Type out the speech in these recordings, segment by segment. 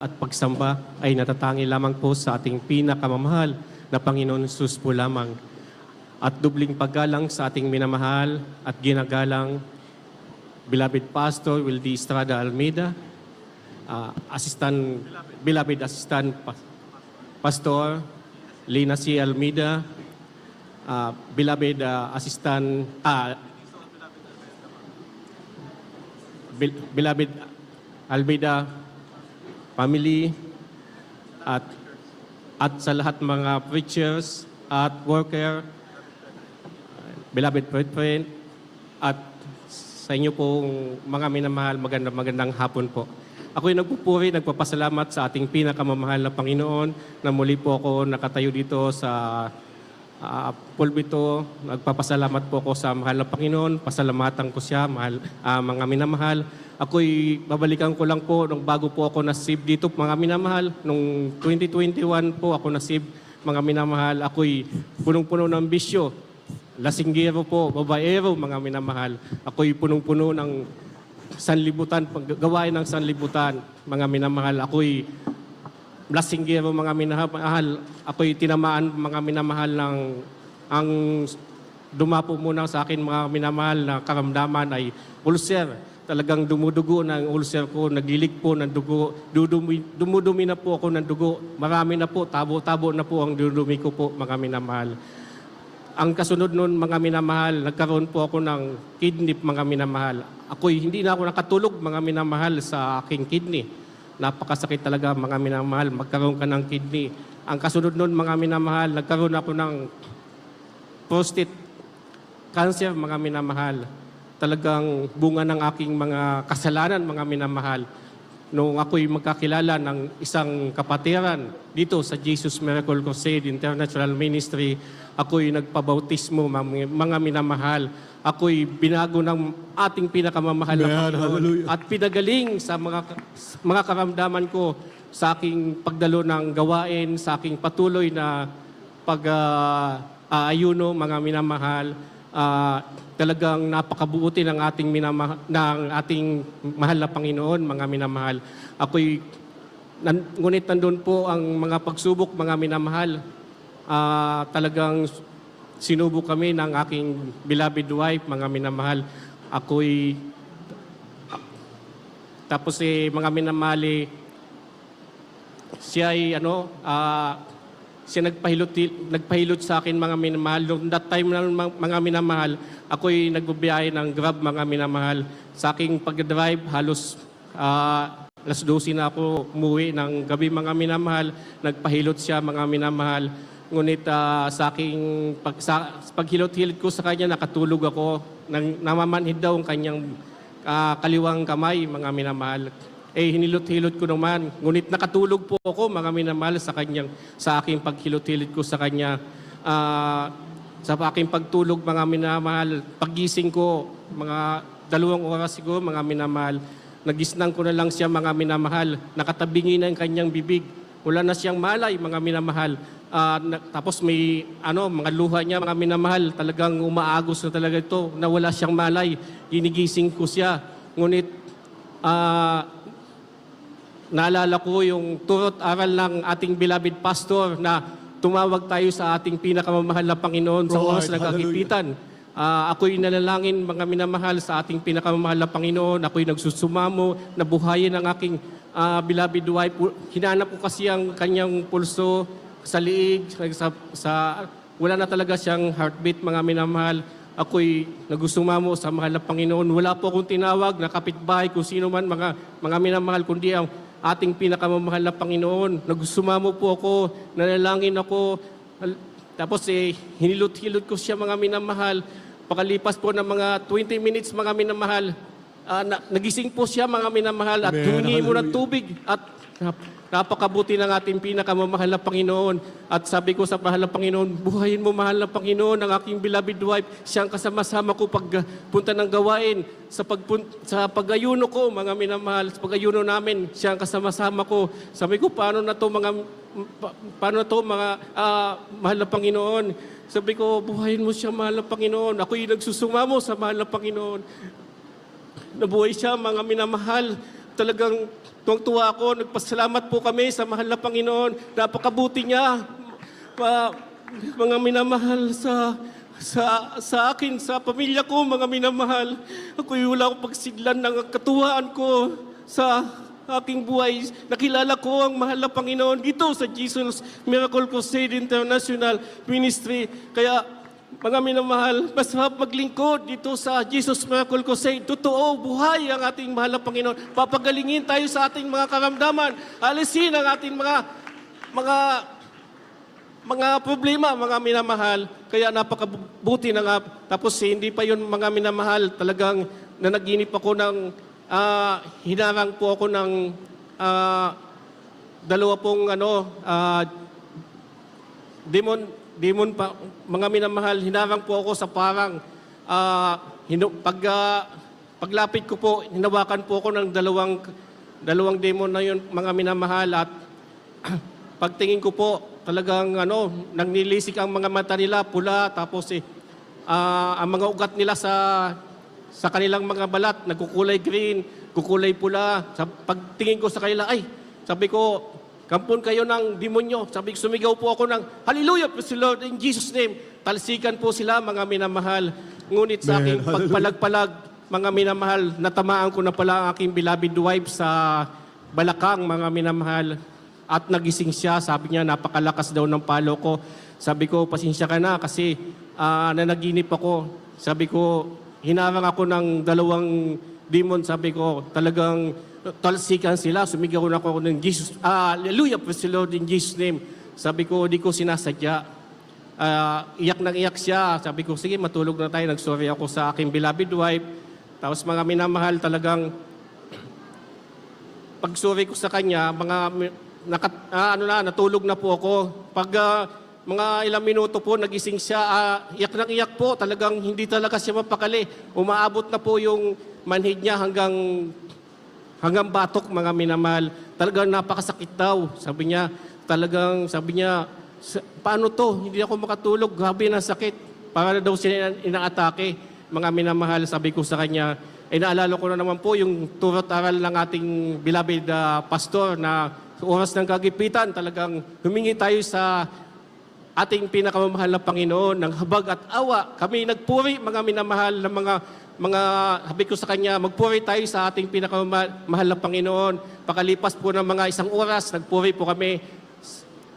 at pagsamba ay natatangi lamang po sa ating pinakamamahal na Panginoon Jesus po lamang. At dubling paggalang sa ating minamahal at ginagalang beloved Pastor Wildy Estrada Almeida, beloved Assistant Pastor Lina C. Almeida, beloved Assistant beloved Almeida family, at sa lahat mga preachers at worker, beloved brethren, at sa inyo pong mga minamahal, magandang hapon po. Ako'y nagpupuri, nagpapasalamat sa ating pinakamamahal na Panginoon na muli po ako nakatayo dito sa pulpito. Nagpapasalamat po ako sa mahal na Panginoon. Pasalamatan ko siya, mga minamahal. Ako'y babalikan ko lang po nung bago po ako nasib dito, mga minamahal. Nung 2021 po ako nasib, mga minamahal. Ako'y punong-puno ng bisyo. Lasinggero po, babaero, mga minamahal. Ako'y punong-puno ng sanlibutan, paggawain ng sanlibutan, mga minamahal. Ako'y lasinggero, mga minamahal. Ako'y tinamaan, mga minamahal, ng ang dumapo muna sa akin, mga minamahal, na karamdaman ay ulcer. Talagang dumudugo ng ulcer ko, naglilik po ng dugo, dumudumi na po ako ng dugo. Marami na po, tabo-tabo na po ang dudumi ko po, mga minamahal. Ang kasunod nun, mga minamahal, nagkaroon po ako ng kidney, mga minamahal. Ako'y hindi na ako nakatulog, mga minamahal, sa aking kidney. Napakasakit talaga, mga minamahal, magkaroon ka ng kidney. Ang kasunod nun, mga minamahal, nagkaroon ako ng prostate cancer, mga minamahal. Talagang bunga ng aking mga kasalanan, mga minamahal. Noong ako'y magkakilala ng isang kapatiran dito sa Jesus Miracle Crusade International Ministry, ako'y nagpabautismo, mga minamahal. Ako'y binago ng ating pinakamamahal na Panginoon at pinagaling sa mga karamdaman ko sa aking pagdalo ng gawain, sa aking patuloy na pag-aayuno, mga minamahal. Talagang napakabuti ng ating mahal na Panginoon, mga minamahal. Ngunit nandun po ang mga pagsubok, mga minamahal. Talagang sinubok kami ng aking beloved wife, mga minamahal. Tapos mga minamahal, siya ay siya nagpahilot sa akin, mga minamahal. Noong that time na, mga minamahal, ako'y nagbibiyahe ng Grab, mga minamahal. Sa aking pag-drive, halos alas 12 na ako umuwi ng gabi, mga minamahal. Nagpahilot siya, mga minamahal. Ngunit sa aking paghilot-hilot ko sa kanya, nakatulog ako. Namamanhid daw ang kanyang kaliwang kamay, mga minamahal. Hinilot-hilot ko naman. Ngunit nakatulog po ako, mga minamahal, sa aking paghilot-hilot ko sa kanya. Sa aking pagtulog, mga minamahal, paggising ko, mga 2 oras siguro, mga minamahal, nagisnang ko na lang siya, mga minamahal. Nakatabingi na ang kanyang bibig. Wala na siyang malay, mga minamahal. Tapos may mga luha niya, mga minamahal, talagang umaagos na talaga ito, na wala siyang malay. Ginigising ko siya. Ngunit naalala ko yung turot aral ng ating beloved pastor na tumawag tayo sa ating pinakamamahal na Panginoon sa oras ng kagipitan. Ako'y nanalangin, mga minamahal, sa ating pinakamamahal na Panginoon. Ako'y nagsusumamo, nabuhayin ang aking beloved wife. Hinanap ko kasi ang kanyang pulso sa liig, wala na talaga siyang heartbeat, mga minamahal. Ako'y nagsusumamo sa mahal na Panginoon. Wala po akong tinawag na kapitbahay, kung sino man, mga minamahal, kundi ang ating pinakamamahal na Panginoon. Nagsusumamo po ako, nanalangin ako. Tapos hinilot-hilot ko siya, mga minamahal. Pakalipas po ng mga 20 minutes, mga minamahal, nagising po siya, mga minamahal, at humingi mo ng tubig. At napakabuti ng ating pinakamamahal na Panginoon. At sabi ko sa mahal na Panginoon, buhayin mo, mahal na Panginoon, ang aking beloved wife. Siyang kasama-sama ko pagpunta ng gawain. Sa pag-ayuno ko, mga minamahal, sa pag-ayuno namin, siyang kasama-sama ko. Sabi ko, paano na to, mga mahal na Panginoon? Sabi ko, buhayin mo siya, mahal na Panginoon. Ako'y nagsusumamo sa mahal na Panginoon. Nabuhay siya, mga minamahal. talagang tuwang-tuwa ako. Nagpasalamat po kami sa mahal na Panginoon. Napakabuti niya. Mga minamahal sa akin, sa pamilya ko, mga minamahal. Ako'y wala akong pagsidlan ng katuwaan ko sa aking buhay. Nakilala ko ang mahal na Panginoon dito sa Jesus Miracle Crusade International Ministry. Kaya mga minamahal, masarap maglingkod dito sa Jesus Miracle Crusade. Totoo, buhay ang ating mahal na Panginoon. Papagalingin tayo sa ating mga karamdaman. Alisin ang ating mga problema, mga minamahal. Kaya napakabuti na nga. Tapos hindi pa yun mga minamahal. Talagang nanaginip ako ng, hinarang po ako ng dalawa pong demon pa, mga minamahal. Hinarang po ako sa parang, paglapit ko po, hinawakan po ako ng dalawang demon na yun, mga minamahal. At pagtingin ko po, talagang nagnilisik ang mga mata nila, pula, tapos ang mga ugat nila sa kanilang mga balat, nagkukulay green, kukulay pula. Sa pagtingin ko sa kanila, sabi ko, kampon kayo ng demonyo. Sabi ko, sumigaw po ako ng, Hallelujah, praise the Lord, in Jesus' name. Talsikan po sila, mga minamahal. Ngunit sa aking pagpalag-palag, mga minamahal, natamaan ko na pala ang aking beloved wife sa balakang, mga minamahal. At nagising siya, sabi niya, napakalakas daw ng palo ko. Sabi ko, pasensya ka na kasi nanaginip ako. Sabi ko, hinarang ako ng dalawang demon. Sabi ko, talagang talsikan sila. Sumigaw na ako ng Jesus. Hallelujah, praise the Lord in Jesus' name. Sabi ko, di ko sinasadya. Iyak nang iyak siya. Sabi ko, sige, matulog na tayo. Nagsorry ako sa aking beloved wife. Tapos mga minamahal, talagang pag-sorry ko sa kanya, natulog na po ako. Pag mga ilang minuto po, nagising siya, iyak nang iyak po, talagang hindi talaga siya mapakali. Umaabot na po yung manhid niya hanggang batok, mga minamahal. Talagang napakasakit daw. Sabi niya, paano to? Hindi ako makatulog, grabe na sakit. Para daw siya inaatake. Mga minamahal, sabi ko sa kanya, naalala ko na naman po yung turot aral ng ating beloved pastor na sa oras ng kagipitan, talagang humingi tayo sa ating pinakamamahal na Panginoon ng habag at awa. Kami nagpuri, mga minamahal, ng sabi ko sa kanya, magpuri tayo sa ating pinakamamahal na Panginoon. Pakalipas po ng mga isang oras, nagpuri po kami.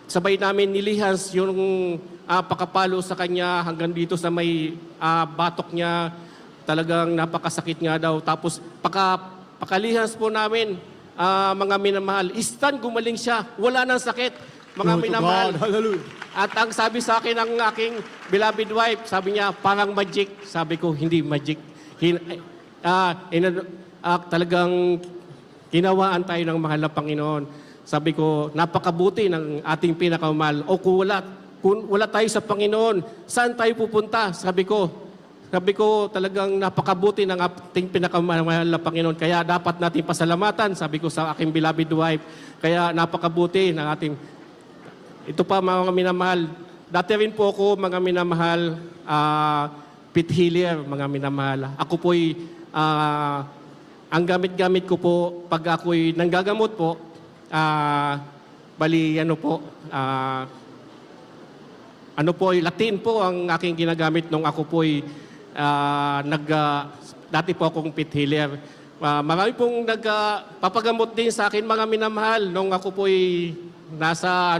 Sabay namin nilihans yung pakapalo sa kanya hanggang dito sa may batok niya. Talagang napakasakit nga daw. Tapos pakalihans po namin, mga minamahal, instant gumaling siya. Wala nang sakit, mga minamahal. At ang sabi sa akin ng aking beloved wife, sabi niya, parang magic. Sabi ko, hindi magic. Talagang kinawaan tayo ng mahal na Panginoon. Sabi ko, napakabuti ng ating pinakamahal. O kung wala tayo sa Panginoon, saan tayo pupunta? Sabi ko, talagang napakabuti ng ating pinakamahal na Panginoon. Kaya dapat natin pasalamatan, sabi ko sa aking beloved wife. Kaya napakabuti ng ating... Ito pa, mga minamahal. Dati rin po ako, mga minamahal, pit healer, mga minamahal. Ako po'y, ang gamit-gamit ko po, pag ako'y nanggagamot po, Latin po ang aking ginagamit nung ako po'y dati po akong pit healer. Marami pong nagpapagamot din sa akin, mga minamahal, nung ako po'y nasa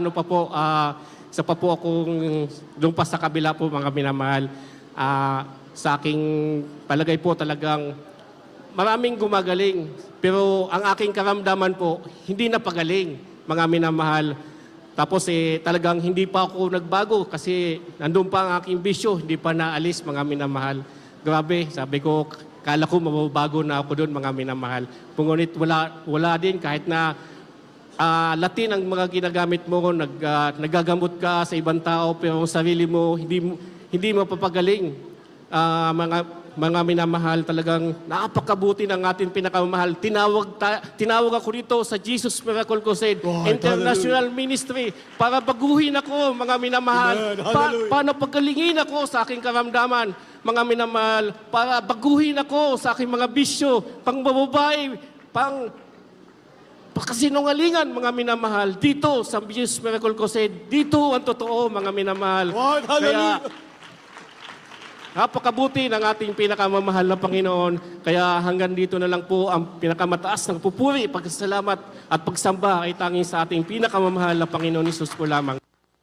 isa pa po akong doon pa sa kabila po, mga minamahal. Sa aking palagay po talagang maraming gumagaling. Pero ang aking karamdaman po, hindi na pagaling, mga minamahal. Tapos talagang hindi pa ako nagbago kasi nandun pa ang aking bisyo, hindi pa naalis, mga minamahal. Grabe, sabi ko, kala ko mababago na ako doon, mga minamahal. Ngunit wala din, kahit na Latin ang mga ginagamit mo, nagagamot ka sa ibang tao, pero ang sarili mo, hindi mapapagaling. Mga minamahal, talagang napakabuti ng ating pinakamahal. Tinawag ako dito sa Jesus Miracle Crusade International Ministry para baguhin ako, mga minamahal. Para pagalingin ako sa aking karamdaman, mga minamahal. Para baguhin ako sa aking mga bisyo, pang bababae, pagkasinungalingan, mga minamahal. Dito sa Jesus Miracle Crusade, dito ang totoo, mga minamahal. Lord, Kaya, hallelujah. napakabuti ng ating pinakamamahal na Panginoon. Kaya hanggang dito na lang po ang pinakamataas ng pupuri, pagkasalamat at pagsamba ay tanging sa ating pinakamamahal na Panginoon Hesus po lamang.